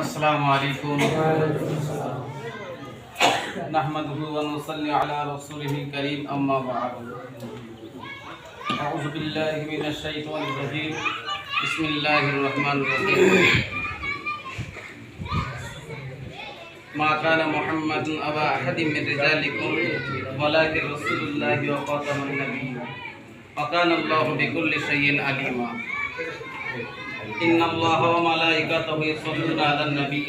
अस्सलामु अलैकुम नहमदुहु व नुसल्ली अला रसूलिहिल करीम अम्मा बअद अऊज़ु बिल्लाहि मिनश शैतानिर रजीम बिस्मिल्लाहिर रहमानिर रहीम मा काना मुहम्मदुन अबा अहदिम मिन रिजालिकुम वलाकिन रसूलुल्लाहि व खातमुन नबिय्यीन व काना अल्लाहु बिकुल्लि शैइन अलीमा इन्नल्लाहा व मलाइकतहु युसल्लूना अलन नबी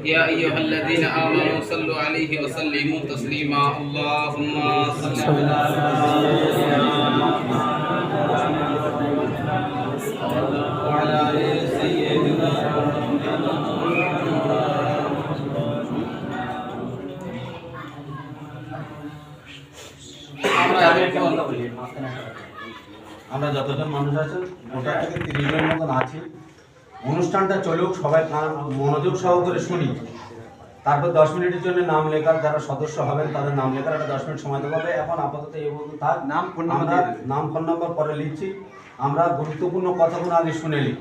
या अय्युहल्लज़ीना आमनू सल्लु अलैहि व सल्लिमू तस्लीमा अल्लाहुम्मा सल्लि अला व अला आलि सय्यिदिना আমরা যতজন মানুষ আছেন গোটা থেকে 30 জনের মতন আছি। অনুষ্ঠানটা চলুক, সবাই মনোযোগ সহকারে শুনি। তারপর 10 মিনিটের জন্য নাম লেখার যারা সদস্য হবেন তাদের নাম লেখার একটা 10 মিনিট সময় দেওয়া হবে। এখন আপাতত এই বলতে থাক, নাম ফোন নাম্বার পরে লিখছি। আমরা গুরুত্বপূর্ণ কথাগুলো আগে শুনে নিই।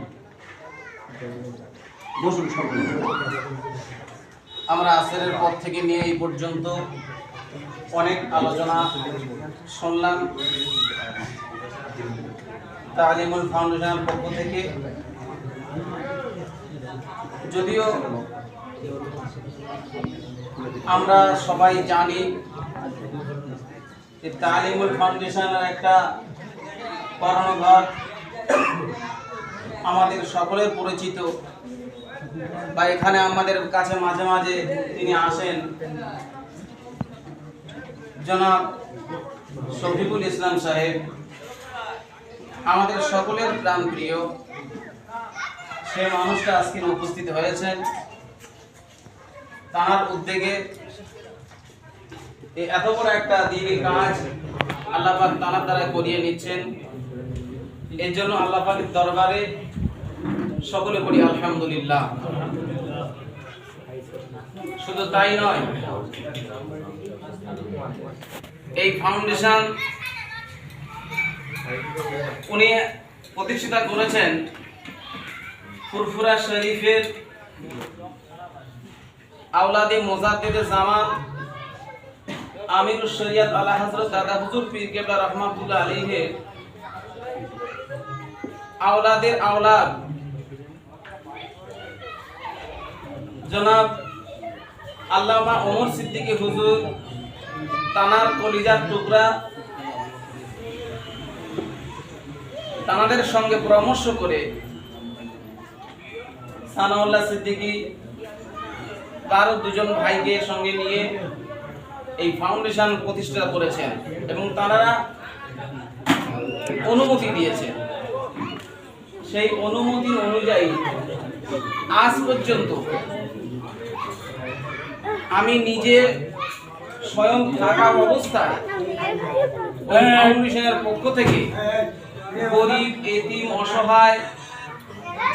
বসুন সকলে। আমরা আসরের পর থেকে নিয়ে এই পর্যন্ত অনেক আলোচনা শুনলাম তালিমুল ফাউন্ডেশনের পক্ষ থেকে। যদিও আমরা সবাই জানি যে তালিমুল ফাউন্ডেশনের একটা কর্মঘর আমাদের সকলের পরিচিত, বা এখানে আমাদের কাছে মাঝে মাঝে তিনি আসেন, জনাব শফিকুল ইসলাম সাহেব, আমাদের সকলের প্রাণপ্রিয়। সে মানুষটা আজকে উপস্থিত হয়েছেন, তার উদ্যোগে এত বড় একটা দিনের কাজ আল্লাহ পাক তার দ্বারা করিয়ে নিচ্ছেন। এর জন্য আল্লাহ পাকের দরবারে সকলে বলি আলহামদুলিল্লাহ। শুধু তাই নয়, এই ফাউন্ডেশন উনি প্রতিষ্ঠা করেছেন ফুরফুরা শরীফের আওলাদে মুজাদ্দিদে জামান আমিরুশ শরিয়ত আলা হযরত দাদা হুজুর পীর কেবলা রাহমাতুল্লাহ আলাইহি আওলাদের আওলাদ জনাব আল্লামা ওমর সিদ্দিকী হুজুর, তানার কলিজার টুকরা, তানাদের সঙ্গে পরামর্শ করে সানাউল্লাহ সিদ্দিকী তার দুজন ভাইকে সঙ্গে নিয়ে এই ফাউন্ডেশন প্রতিষ্ঠা করেছেন এবং তারা অনুমতি দিয়েছেন। সেই অনুমতি অনুযায়ী আজ পর্যন্ত আমি নিজে স্বয়ং থাকা অবস্থায় ফাউন্ডেশনের পক্ষ থেকে গরিব, এতিম, অসহায়,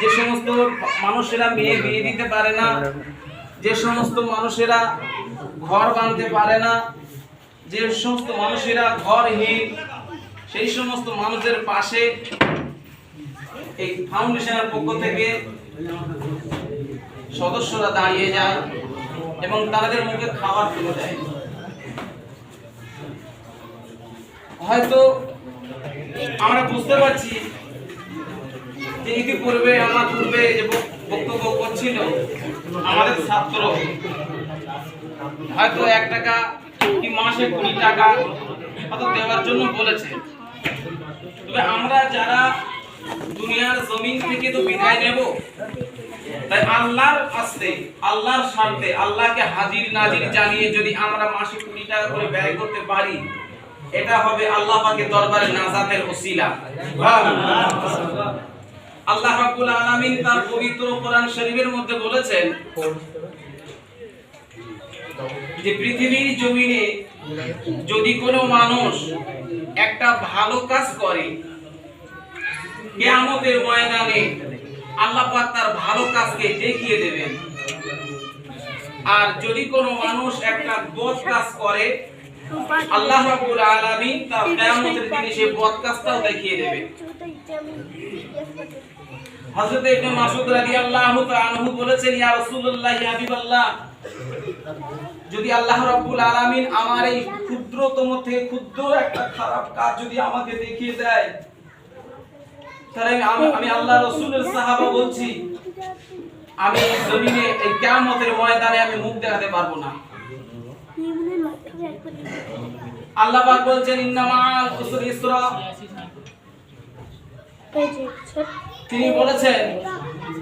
যে সমস্ত মানুষেরা মেয়ে বিয়ে দিতে পারে না, যে সমস্ত মানুষেরা ঘর বাঁধতে পারে না, যে সমস্ত মানুষেরা ঘরহীন, সেই সমস্ত মানুষদের পাশে এই ফাউন্ডেশনের পক্ষ থেকে সদস্যরা দাঁড়িয়ে যায় এবং তাদের মুখে খাবার তুলে দেয়। হয়তো আমরা বুঝতে পারছি যে ইতিপূর্বে আমার পূর্বে যে বক্তব্য করছিল আমাদের ছাত্র, হয়তো 1 টাকা কি মাসে 20 টাকা হয়তো দেওয়ার জন্য বলেছে। তবে আমরা যারা দুনিয়ার জমিন থেকে তো বিদায় নেব, তাই আল্লাহর আস্তে, আল্লাহর স্বার্থে, আল্লাহকে হাজির নাজির জানিয়ে যদি আমরা মাসে 20 টাকা করে ব্যয় করতে পারি, এটা হবে আল্লাহ পাকের দরবারে নাজাতের ওসিলা। আল্লাহ রাব্বুল আলামিন তার পবিত্র কোরআন শরীফের মধ্যে বলেছেন যে পৃথিবীর জমিনে যদি কোনো মানুষ একটা ভালো কাজ করে, কিয়ামতের ময়দানে আল্লাহ পাক তার ভালো কাজকে দেখিয়ে দেবেন। আর যদি কোনো মানুষ একটা বদ কাজ করে, আল্লাহ রাব্বুল আলামিন তার কিয়ামতের দিনে সেই বদ কাজটাও দেখিয়ে দেবে। হযরত ইবনে মাসউদ রাদিয়াল্লাহু তাআলা আনহু বলেছেন, ইয়া রাসূলুল্লাহ, ইয়া হাবিবাল্লাহ, যদি আল্লাহ রাব্বুল আলামিন আমার এই ক্ষুদ্রতম থেকে ক্ষুদ্র একটা খারাপ কাজ যদি আমাকে দেখিয়ে দেয়, তাহলে আমি আল্লাহ রাসূলের সাহাবা বলছি, আমি জমিনে এই কিয়ামতের ময়দানে আমি মুখ দেখাতে পারবো না। আল্লাহ পাক বলছেন, ইন্নামাল উসরি ইসরা। তিনি বলেছেন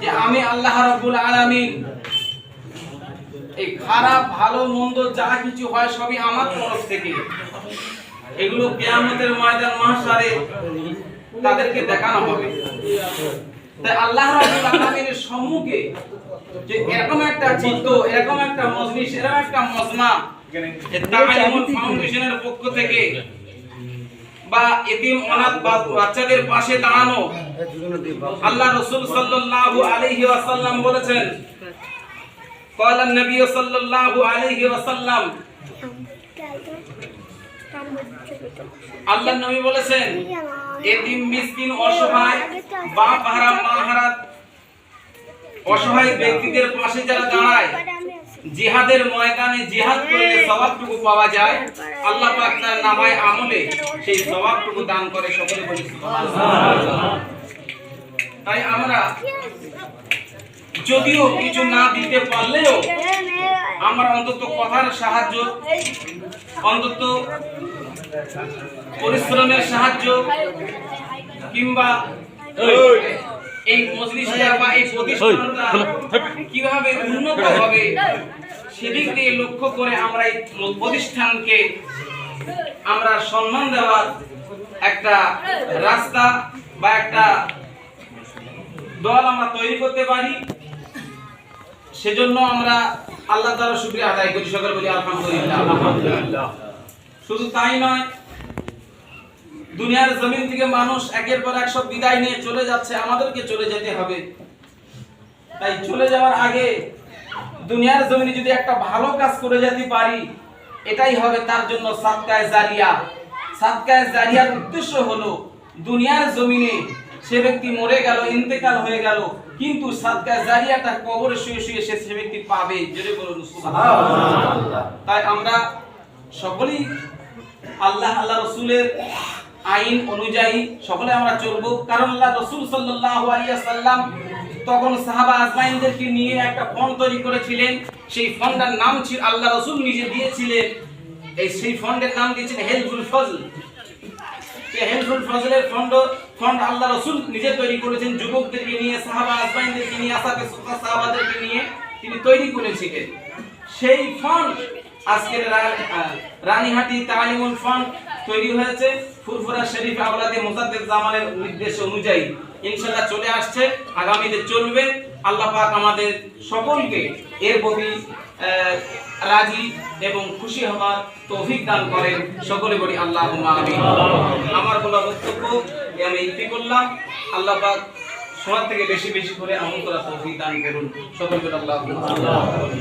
যে আমি আল্লাহ রাব্বুল আলামিন এই খারাপ ভালো মন্দ যা কিছু হয় সবই আমার তরফ থেকে, এগুলো কিয়ামতের ময়দান মাহশারে তাদেরকে দেখানো হবে। তাই আল্লাহ রাব্বুল আলামিনের সম্মুখে যে এরকম একটা চিত্ত, এরকম একটা মজলিস, এরকম একটা মজমা তাআলিমুল ফাউন্ডেশনের পক্ষ থেকে বা এতিম অনাথ বাচ্চাদের পাশে দাঁড়ানো, আল্লাহ রাসূল সাল্লাল্লাহু আলাইহি ওয়াসাল্লাম বলেছেন, ক্বালা নবী সাল্লাল্লাহু আলাইহি ওয়াসাল্লাম, আল্লাহর নবী বলেছেন, এতিম মিসকিন অসহায় বাপ হারা মা হারা অসহায় ব্যক্তিদের পাশে যারা দাঁড়ায়, জিহাদের ময়দানে জিহাদ করলে সওয়াবটুকু পাওয়া যায়, আল্লাহ পাক তার নামায়ে আমলে সেই সওয়াবটুকু দান করে। সকলে বলি সুবহানাল্লাহ। তাই আমরা যদিও কিছু না দিতে পারলেও আমরা অন্তত কথার সাহায্য, অন্তত পরিশ্রমের সাহায্য, কিংবা এই মজলিসটা বা এই প্রতিষ্ঠানটা কিভাবে উন্নত হবে সেদিক দিয়ে লক্ষ্য করে আমরা এই প্রতিষ্ঠানকে আমরা সম্মান দেওয়ার একটা রাস্তা বা একটা দল আমরা তৈরি করতে পারি। সেজন্য আমরা আল্লাহ তাআলার শুকরিয়া আদায় করি। সকলে বলি আলহামদুলিল্লাহ। শুধু তাই নয়, দুনিয়ার জমিন থেকে মানুষ একের পর এক সব বিদায় নিয়ে চলে যাচ্ছে, আমাদেরকে চলে যেতে হবে। তাই চলে যাওয়ার আগে দুনিয়ার জমিনে যদি একটা ভালো কাজ করে যেতে পারি, এটাই হবে তার জন্য সাদকায়ে জারিয়া। সাদকায়ে জারিয়ার উদ্দেশ্য হলো দুনিয়ার জমিনে সে ব্যক্তি মরে গেল, ইন্তেকাল হয়ে গেল, কিন্তু সাদকায়ে জারিয়াটা কবরে শুয়ে শুয়ে সে ব্যক্তি পাবে। জোরে বলুন সুবহানাল্লাহ। তাই আমরা সকলেই আল্লাহ রাসূলের আইন অনুযায়ী সকলে আমরা চলবো। কারণ আল্লাহ রাসূল সাল্লাল্লাহু আলাইহি ওয়াসাল্লাম তখন সাহাবা আজমাইনদেরকে নিয়ে একটা ফন্ড তৈরি করেছিলেন। সেই ফন্ডের নাম ছিল, আল্লাহ রাসূল নিজে দিয়েছিলেন, সেই ফন্ডের নাম দিয়েছিলেন হেলফুল ফজল। এই হেলফুল ফজলের ফন্ড আল্লাহ রাসূল নিজে তৈরি করেছেন, যুবকদেরকে নিয়ে, সাহাবা আজমাইনদেরকে নিয়ে, আসাবে সাহাবাদেরকে নিয়ে তিনি তৈরি করেছিলেন। সেই ফন্ড আজকের রানীহাটি তালিমুল ফান্ড তৈরি হয়েছে ফুরফুরা শরীফ আওলাদে মুজাদ্দিদ জামানের নির্দেশ অনুযায়ী ইনশাআল্লাহ চলে আসছে, আগামীতে চলবে। আল্লাহ পাক আমাদের সকলকে এর প্রতি রাজি এবং খুশি হওয়ার তৌফিক দান করেন। সকলে বলি আল্লাহুম্মা আমিন। আমার বলা বক্তব্য আমি ইতি করলাম। আল্লাহ পাক সবার থেকে বেশি বেশি করে আমল করার তৌফিক দান করুন। সকলে বলি আল্লাহুম্মা আমিন।